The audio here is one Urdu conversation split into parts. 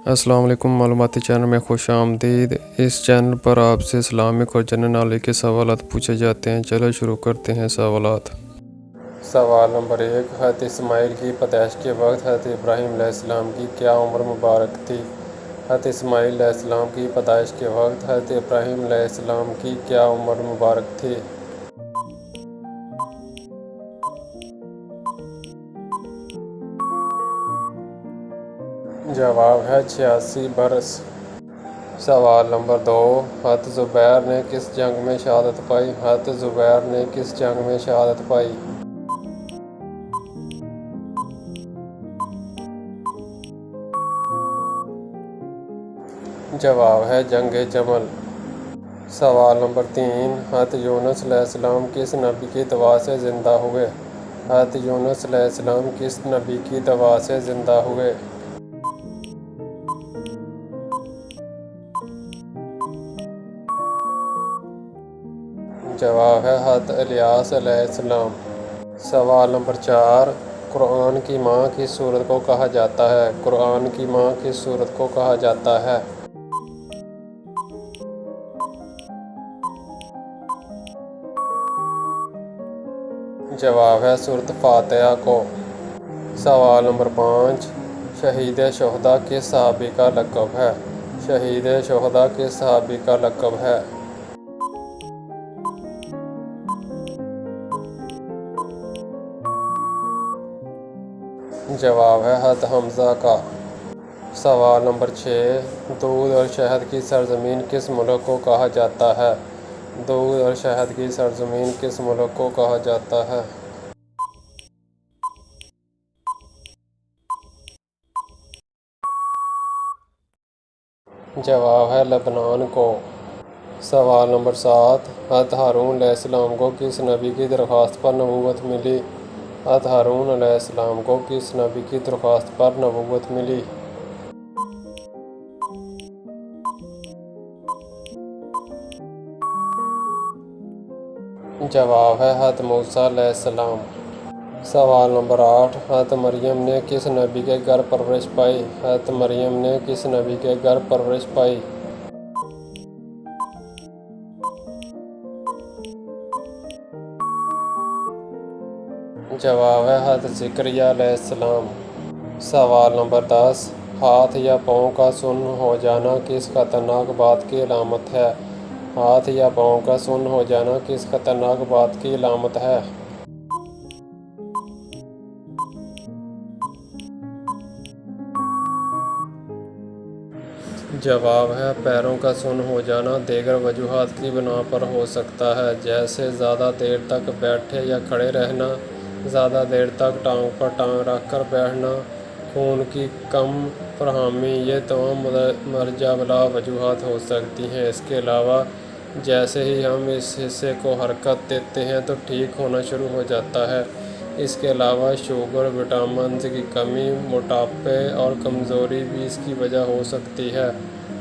السلام علیکم، معلوماتی چینل میں خوش آمدید۔ اس چینل پر آپ سے اسلامک اور جنرل نالج کے سوالات پوچھے جاتے ہیں۔ چلو شروع کرتے ہیں سوالات۔ سوال نمبر 1، حضرت اسماعیل کی پیدائش کے وقت حضرت ابراہیم علیہ السلام کی کیا عمر مبارک تھی؟ حضرت اسماعیل علیہ السلام کی پیدائش کے وقت حضرت ابراہیم علیہ السلام کی کیا عمر مبارک تھی؟ جواب ہے 86 برس۔ سوال نمبر 2، حضرت زبیر نے کس جنگ میں شہادت پائی؟ حضرت زبیر نے کس جنگ میں شہادت پائی؟ جواب ہے جنگ جمل۔ سوال نمبر 3، حضرت یونس علیہ السلام کس نبی کی دعا سے زندہ ہوئے؟ حضرت یونس علیہ السلام کس نبی کی دعا سے زندہ ہوئے؟ جواب ہے حضرت الیاس علیہ السلام۔ سوال نمبر 4، قرآن کی ماں کس سورت کو کہا جاتا ہے؟ قرآن کی ماں کس سورت کو کہا جاتا ہے؟ جواب ہے سورت فاتحہ کو۔ سوال نمبر 5، شہید شہداء کس صحابی کا لقب ہے؟ شہید شہداء کس صحابی کا لقب ہے؟ جواب ہے حضرت حمزہ کا۔ سوال نمبر 6، دودھ اور شہد کی سرزمین کس ملک کو کہا جاتا ہے؟ دودھ اور شہد کی سرزمین کس ملک کو کہا جاتا ہے؟ جواب ہے لبنان کو۔ سوال نمبر 7، حضرت ہارون علیہ السلام کو کس نبی کی درخواست پر نبوت ملی؟ حضرت ہارون علیہ السلام کو کس نبی کی درخواست پر نبوت ملی؟ جواب ہے حضرت موسیٰ علیہ السلام۔ سوال نمبر 8، حضرت مریم نے کس نبی کے گھر پرورش پائی؟ حضرت مریم نے کس نبی کے گھر پرورش پائی؟ جواب ہے حضرت زکریا علیہ السلام۔ سوال نمبر 10، ہاتھ یا پاؤں کا سن ہو جانا کس خطرناک بات کی علامت ہے؟ ہاتھ یا پاؤں کا سن ہو جانا کس خطرناک بات کی علامت ہے؟ جواب ہے پیروں کا سن ہو جانا دیگر وجوہات کی بنا پر ہو سکتا ہے، جیسے زیادہ دیر تک بیٹھے یا کھڑے رہنا، زیادہ دیر تک ٹانگ پر ٹانگ رکھ کر بیٹھنا، خون کی کم فراہمی، یہ تمام مندرجہ بالا وجوہات ہو سکتی ہیں۔ اس کے علاوہ جیسے ہی ہم اس حصے کو حرکت دیتے ہیں تو ٹھیک ہونا شروع ہو جاتا ہے۔ اس کے علاوہ شوگر، وٹامنز کی کمی، موٹاپے اور کمزوری بھی اس کی وجہ ہو سکتی ہے،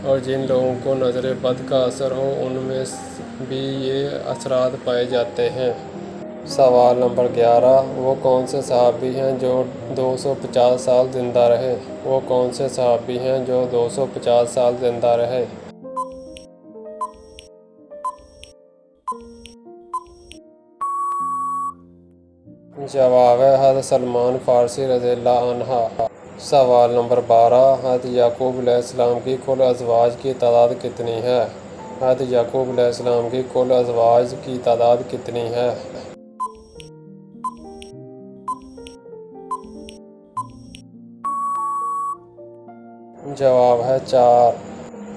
اور جن لوگوں کو نظر بد کا اثر ہو ان میں بھی یہ اثرات پائے جاتے ہیں۔ سوال نمبر 11، وہ کون سے صحابی ہیں جو 250 سال زندہ رہے؟ وہ کون سے صحابی ہیں جو 250 سال زندہ رہے؟ جواب ہے حضرت سلمان فارسی رضی اللہ عنہ۔ سوال نمبر 12، حضرت یعقوب علیہ السلام کی کل ازواج کی تعداد کتنی ہے؟ حضرت یعقوب علیہ السلام کی کل ازواج کی تعداد کتنی ہے؟ جواب ہے 4۔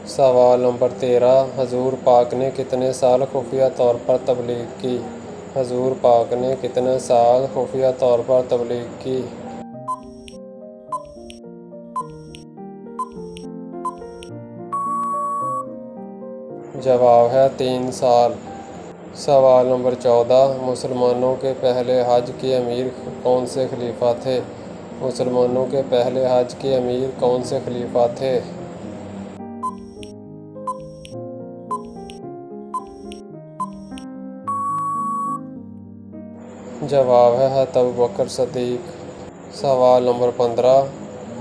سوال نمبر 13، حضور پاک نے کتنے سال خفیہ طور پر تبلیغ کی؟ حضور پاک نے کتنے سال خفیہ طور پر تبلیغ کی؟ جواب ہے 3 سال۔ سوال نمبر 14، مسلمانوں کے پہلے حج کے امیر کون سے خلیفہ تھے؟ مسلمانوں کے پہلے حج کے امیر کون سے خلیفہ تھے؟ جواب ہے حضرت ابوبکر صدیق۔ سوال نمبر 15،